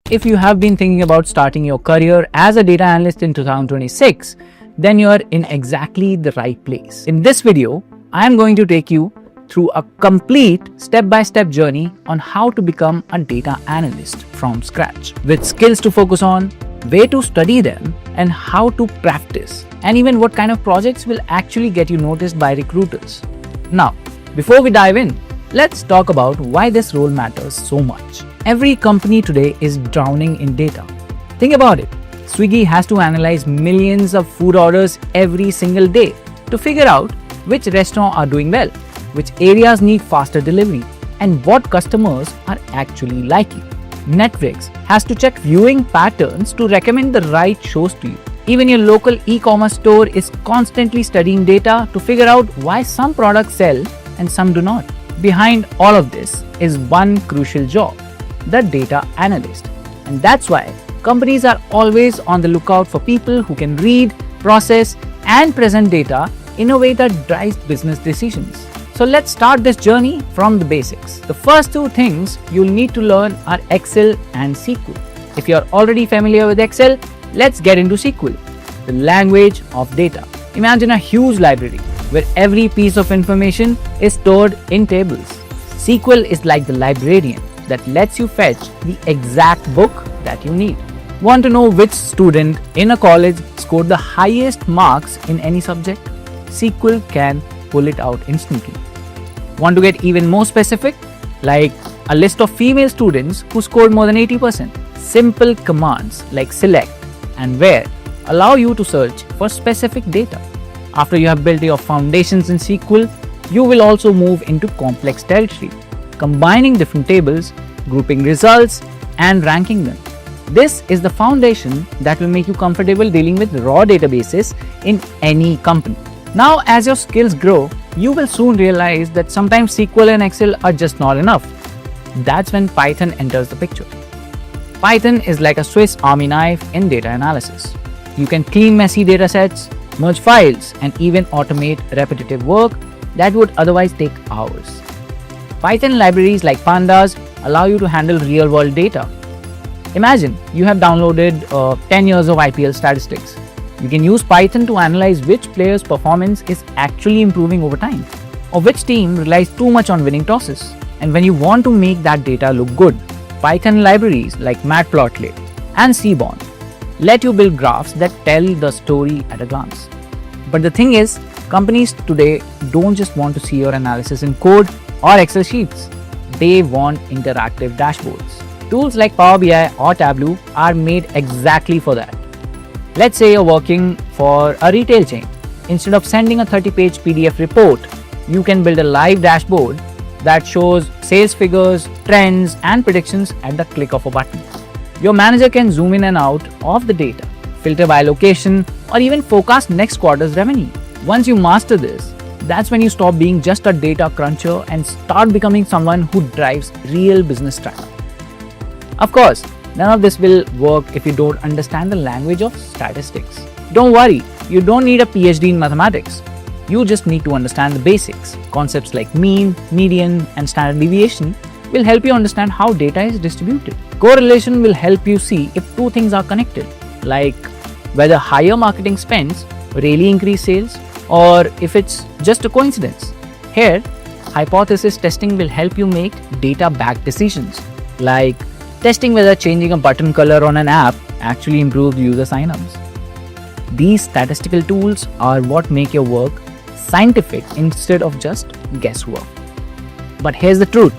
If you have been thinking about starting your career as a data analyst in 2026, then you are in exactly the right place. In this video, I am going to take you through a complete step-by-step journey on how to become a data analyst from scratch, with skills to focus on, where to study them, and how to practice, and even what kind of projects will actually get you noticed by recruiters. Now, before we dive in, let's talk about why this role matters so much. Every company today is drowning in data. Think about it. Swiggy has to analyze millions of food orders every single day to figure out which restaurants are doing well, which areas need faster delivery, and what customers are actually liking. Netflix has to check viewing patterns to recommend the right shows to you. Even your local e-commerce store is constantly studying data to figure out why some products sell and some do not. Behind all of this is one crucial job: the data analyst. And that's why companies are always on the lookout for people who can read, process, and present data in a way that drives business decisions. So let's start this journey from the basics. The first two things you'll need to learn are Excel and SQL. If you're already familiar with Excel, let's get into SQL, the language of data. Imagine a huge library where every piece of information is stored in tables. SQL is like the librarian that lets you fetch the exact book that you need. Want to know which student in a college scored the highest marks in any subject? SQL can pull it out instantly. Want to get even more specific? Like a list of female students who scored more than 80%. Simple commands like select and where allow you to search for specific data. After you have built your foundations in SQL, you will also move into complex territory, combining different tables, grouping results, and ranking them. This is the foundation that will make you comfortable dealing with raw databases in any company. Now, as your skills grow, you will soon realize that sometimes SQL and Excel are just not enough. That's when Python enters the picture. Python is like a Swiss Army knife in data analysis. You can clean messy datasets, merge files, and even automate repetitive work that would otherwise take hours. Python libraries like Pandas allow you to handle real-world data. Imagine you have downloaded 10 years of IPL statistics. You can use Python to analyze which player's performance is actually improving over time, or which team relies too much on winning tosses. And when you want to make that data look good, Python libraries like Matplotlib and Seaborn let you build graphs that tell the story at a glance. But the thing is, companies today don't just want to see your analysis in code or Excel sheets. They want interactive dashboards. Tools like Power BI or Tableau are made exactly for that. Let's say you're working for a retail chain. Instead of sending a 30-page PDF report, you can build a live dashboard that shows sales figures, trends, and predictions at the click of a button. Your manager can zoom in and out of the data, filter by location, or even forecast next quarter's revenue. Once you master this, that's when you stop being just a data cruncher and start becoming someone who drives real business strategy. Of course, none of this will work if you don't understand the language of statistics. Don't worry, you don't need a PhD in mathematics. You just need to understand the basics. Concepts like mean, median, and standard deviation will help you understand how data is distributed. Correlation will help you see if two things are connected, like whether higher marketing spends really increase sales, or if it's just a coincidence. Here, hypothesis testing will help you make data-backed decisions, like testing whether changing a button color on an app actually improves user signups. These statistical tools are what make your work scientific instead of just guesswork. But here's the truth: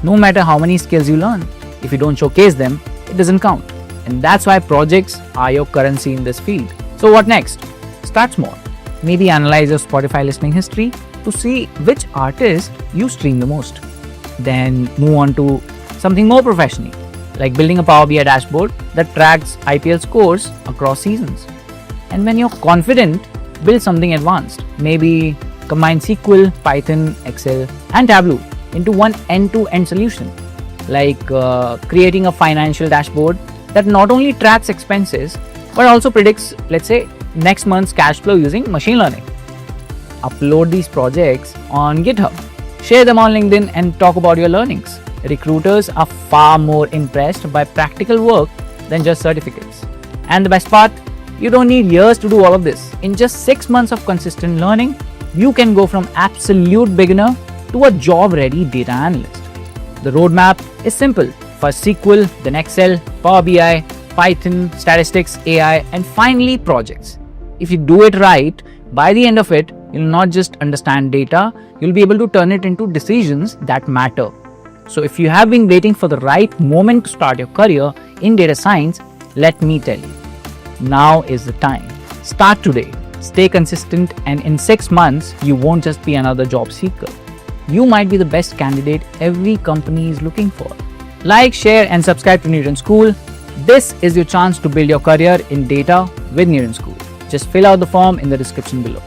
no matter how many skills you learn, if you don't showcase them, it doesn't count. And that's why projects are your currency in this field. So what next? Start small. Maybe analyze your Spotify listening history to see which artist you stream the most. Then move on to something more professional, like building a Power BI dashboard that tracks IPL scores across seasons. And when you're confident, build something advanced. Maybe combine SQL, Python, Excel, and Tableau into one end-to-end solution, like creating a financial dashboard that not only tracks expenses but also predicts, let's say, next month's cash flow using machine learning. Upload these projects on GitHub, share them on LinkedIn, and talk about your learnings. recruiters are far more impressed by practical work than just certificates. And the best part, you don't need years to do all of this. In just 6 months of consistent learning, you can go from absolute beginner to a job-ready data analyst. The roadmap is simple. First SQL, then Excel, Power BI, Python, statistics, AI, and finally projects. If you do it right, by the end of it, you'll not just understand data, you'll be able to turn it into decisions that matter. So if you have been waiting for the right moment to start your career in data science, let me tell you, now is the time. Start today, stay consistent, and in 6 months, you won't just be another job seeker. You might be the best candidate every company is looking for. Like, share, and subscribe to Newton School. This is your chance to build your career in data with Newton School. Just fill out the form in the description below.